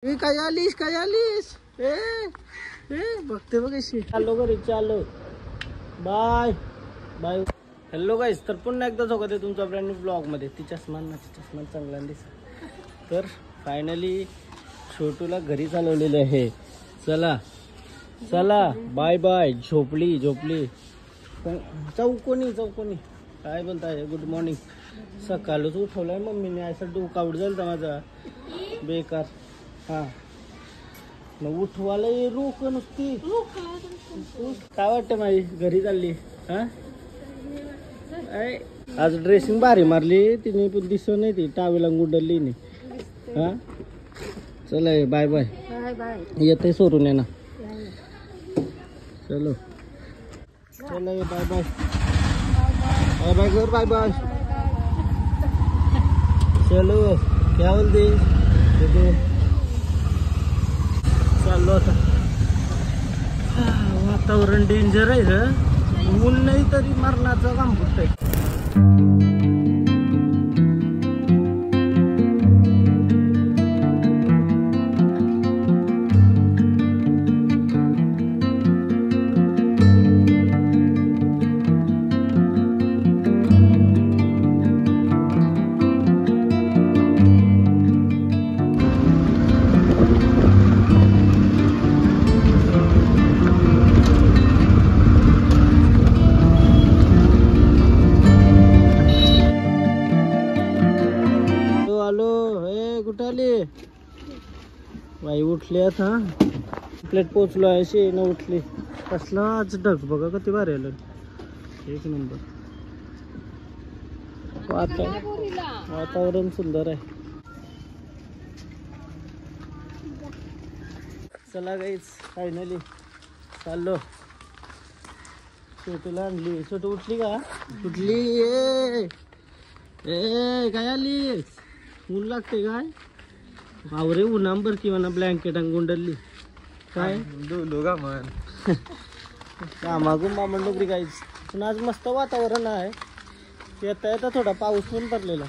काय आलीस ए बघते बघ अशी. चालो घरी चालो. Bye bye. हॅलो गाईस, तर पुन्हा एकदा स्वागत आहे तुमचा ब्रँड न्यू ब्लॉग मध्ये. तिच्या स्मान चांगला दिसत. तर फायनली छोटूला घरी चालवलेले आहे. चला चला बाय बाय. झोपली चौकोनी काय बोलताय. Good morning. सकाळच उठवलाय मम्मीने. असं डोका उठ जाईल माझा बेकार. हा मग उठवायला रोक नुसती. काय वाटतं माझी घरी चालली. हा आज ड्रेसिंग भारी मारली तिने, पण दिसत नाही ती टावेला गुंडली नाही. हा चला बाय बाय. येते सोडून ये ना. चलो चलो बाय बाय. बाय बाय कर. Bye bye. चलो क्या बोलते. चाललो आता. वातावरण डेंजर आहे रे. ऊन नाही तरी मरणाचं काम होतंय. बाई उठली आता. प्लेट पोचलो आहे. अशी न उठली. कसला आज ढग बघा किती भारी आलं. एक नंबर. वातावरण सुंदर आहे. चला गाईच फायनली चाललो. छोटूला आणली. छोटू उठली का. उठली. ए काय आली. ऊन लागते काय. आवरे उन्हांबर किंवा ना ब्लँकेट गुंडली काय दोघा मन कामागून मामण नोकरी काहीच. पण आज मस्त वातावरण आहे. येता थोडा पाऊस पण पडलेला.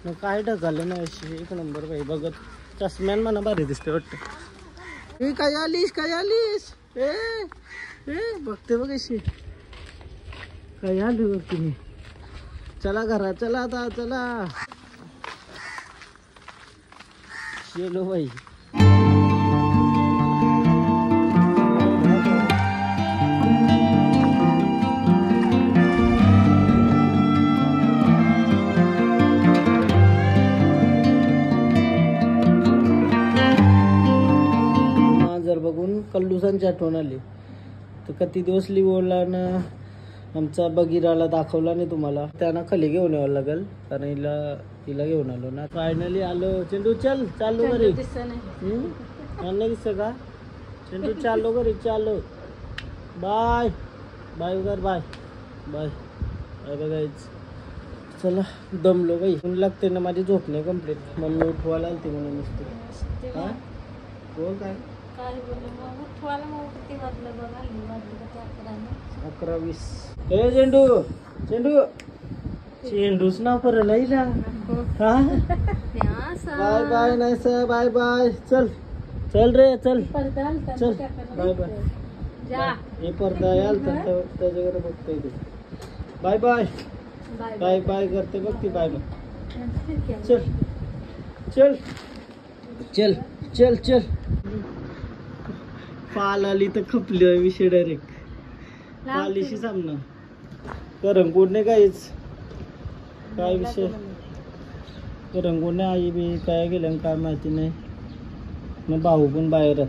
मग काय ढगालं नाही. अशी एक नंबर बाई. बघत चष्म्यान मला भारी दिसते वाटतं. काय आलीस ए बघते बघ अशी. काय आली बघ तुम्ही. चला घरात चला आता. चला चलो भाई. जर बघून कल्लूसांची आठवण आली तर किती दिवस लिवला ना. आमचा बगीराला दाखवला नाही तुम्हाला. त्यांना खाली घेऊन यावं लागेल कारण हिला घेऊन आलो ना. फायनली आलो. चेंडू चल चालू घरी. नाही दिसत का. चेंडू चाललो घरी. चाललो बाय बाय कर. बाय बाय बाय बघायच. चला दमलो बाई. ऊन लागते ना. माझी झोप नाही कम्प्लीट. मम्मी उठवायला आलती म्हणून नुसते. हा हो काय 11:20. ए चेंडूच नाव परला हिला. हा बाय बाय. नाही सर बाय बाय. चल रे चल बाय बाय. हे पडदा याल तर त्याच्याकडे बघतोय तू. बाय बाय बाय बाय करते बघ ती. Bye bye. चल पाल आली तर खपली विषय डायरेक्ट. पालीशी सामना करंगूड नाही काहीच. काय विषय करंगूड नाही. आई बी काय गेलं काय माहिती नाही. मग भाऊ पण बाहेर.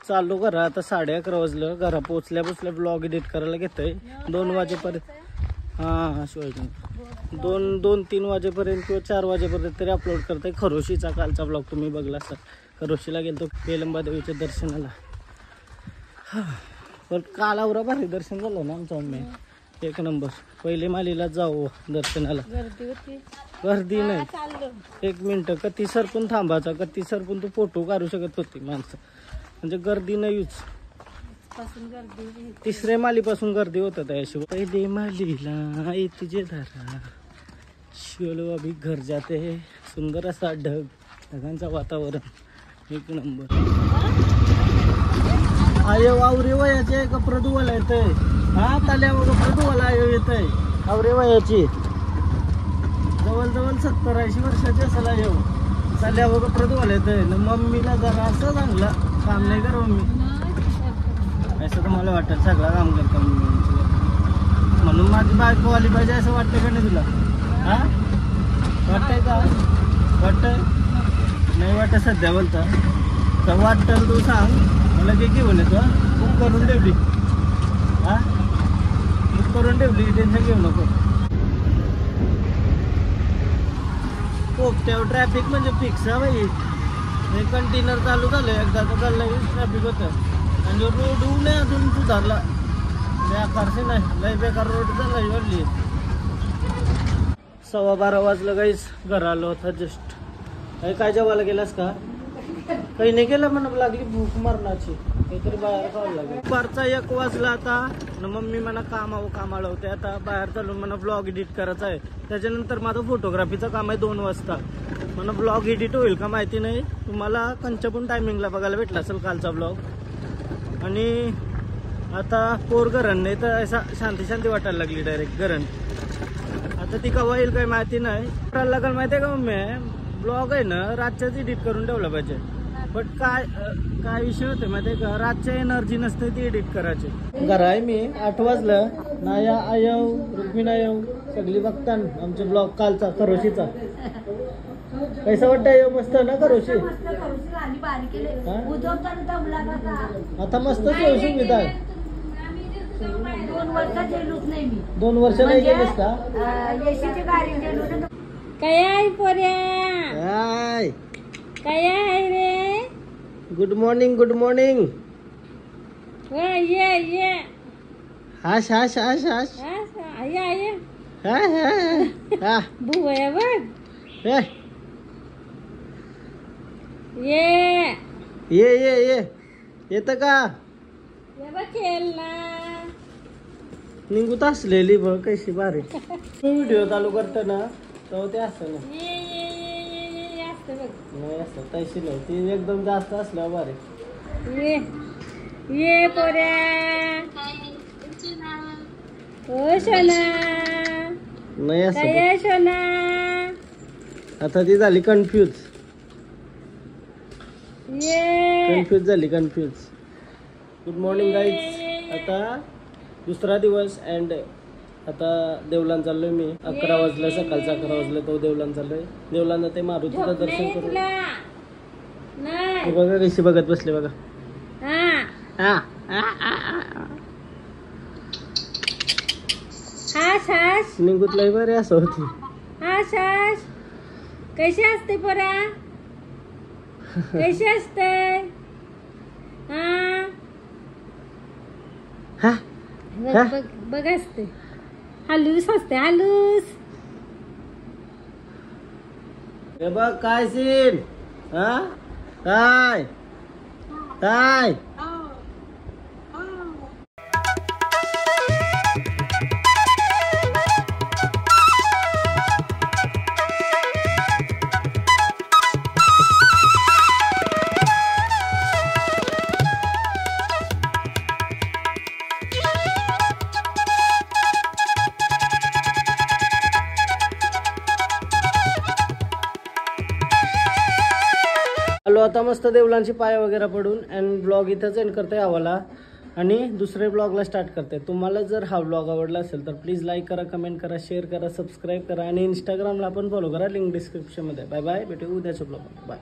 चाललो घरा आता. 11:30 वाजलं. घरा पोचल्या ब्लॉग एडिट करायला घेतोय 2 वाजेपर्यंत. हा शिवाय 2-3 वाजेपर्यंत किंवा 4 वाजेपर्यंत तरी अपलोड करतोय. खरोशीचा कालचा ब्लॉग तुम्ही बघला असाल. खरोशीला गेलतो बेलंबा देवीच्या दर्शनाला. पण काल आवरा भारी दर्शन झालं ना आमचं. मी एक नंबर. पहिले मालीला जाऊ दर्शनाला. गर्दी नाही. 1 मिनिट कधी सरपून थांबायचा. कधी सरपून तू फोटो काढू शकत होती माणसं. म्हणजे गर्दी नाहीच. 3ऱ्या मालीपासून गर्दी होत त्याशिवाय. पहिले मालीला तुझे धरा. चलो अभी घर जाते. सुंदर असा ढगांचा वातावरण. एक नंबर. आय वावरे वयाचे कपडे धुवायला येतंय. हा ताल्या कपडे धुवायला येतंय. आवरे वयाची जवळ 70-80 वर्षाची असेल येऊ. ताल्या कपडे धुवायला येतंय. मम्मीला जरा असं चांगलं काम नाही कर मम्मी. असं तर मला वाटतं सगळं काम करतो मम्मी. म्हणून माझी बायको आली पाहिजे असं वाटतं का नाही तुला? हा वाटतंय का? वाटतंय नाही वाटत सध्या बोलता तर वाटतं तू सांग मला की घेऊन येतो. बुक करून ठेवली. हा बुक करून ठेवली. टेन्शन घेऊ नको. पोपट्यावर ट्रॅफिक म्हणजे फिक्स आहे बाई. हे कंटेनर चालू झालं एकदा तर चाललं ट्रॅफिक होतं आणि रोड नाही अजून सुधारला. बेकारसे नाही लय बेकार रोड चालला वाढली. 12:15 वाजलं काहीच घर आलो होता जस्ट. काही काय जेवायला गेलास का? काही नाही केलं म्हणा लागली भूक मरणाची. काहीतरी बाहेर खावं लागेल. दुपारचा 1 वाजला आता. मम्मी म्हणा कामाला होते. आता बाहेर चालून म्हणा ब्लॉग एडिट करायचा आहे. त्याच्यानंतर माझं फोटोग्राफीचं काम आहे 2 वाजता. म्हणा ब्लॉग एडिट होईल का माहिती नाही. तुम्हाला कंचपून टायमिंगला बघायला भेटला असेल कालचा ब्लॉग. आणि आता पोर गरण नाही तर असा शांती वाटायला लागली डायरेक्ट गरण. आता ती कवा येईल काही माहिती नाही. करायला लागेल माहिती आहे का मम्मी? ब्लॉग आहे ना रातच्याच एडिट करून ठेवलं पाहिजे. बट काय विषय होते माहिती आहे का? रातच्या एनर्जी नसते ती एडिट करायची. घर आहे मी 8 वाजलं. नाया आयव रुक्मिणा येऊ सगळी बघता आमचे ब्लॉग कालचा करोशीचा. कैसा वाटतं मस्त ना करोशी? आता मस्त करोशी घेत आहे. 2 वर्ष नाही गेलीस का? काय आहे पोऱ्या? काय आहे रे? Good morning good morning. ये हाश हाश हाश हाश. हा बुया बघ. ये येतं का? खेळला निघूत असलेली बघ कशी भारी. व्हिडिओ चालू करताना तेव्हा ते असतं ना. नाही असतं तशी नाही. ती एकदम जास्त असल्यावर भारी. ये पोऱ्या. ओ सोना नाही असं. काय सोना? आता ती झाली कन्फ्यूज. ये झाली कन्फ्यूज. Good morning guys. आता दुसरा दिवस अँड आता देवलान चाललोय मी. 11 वाजलं सकाळचं 11 वाजलं तो देवलान चाललोय. देवलांना ते मारुतीचं दर्शन करून. बघा कशी बघत बसले बघा. निघूतलाही बरे असं होती. कशी असते पोरा? कशी असते? बघ असते. हालूस असते हालूस. हे बघ काय सीन. काय काय आलो आता मस्त देवलांची पाय वगैरे पडून. अँड ब्लॉग इथंच एंड करते आम्हाला आणि दुसरे ब्लॉगला स्टार्ट करते. तुम्हाला जर हा ब्लॉग आवडला असेल तर प्लीज लाईक करा, कमेंट करा, शेअर करा, सबस्क्राईब करा आणि इंस्टाग्रामला पण फॉलो करा. लिंक डिस्क्रिप्शनमध्ये. Bye bye. भेटू उद्याच्या ब्लॉग. बाय.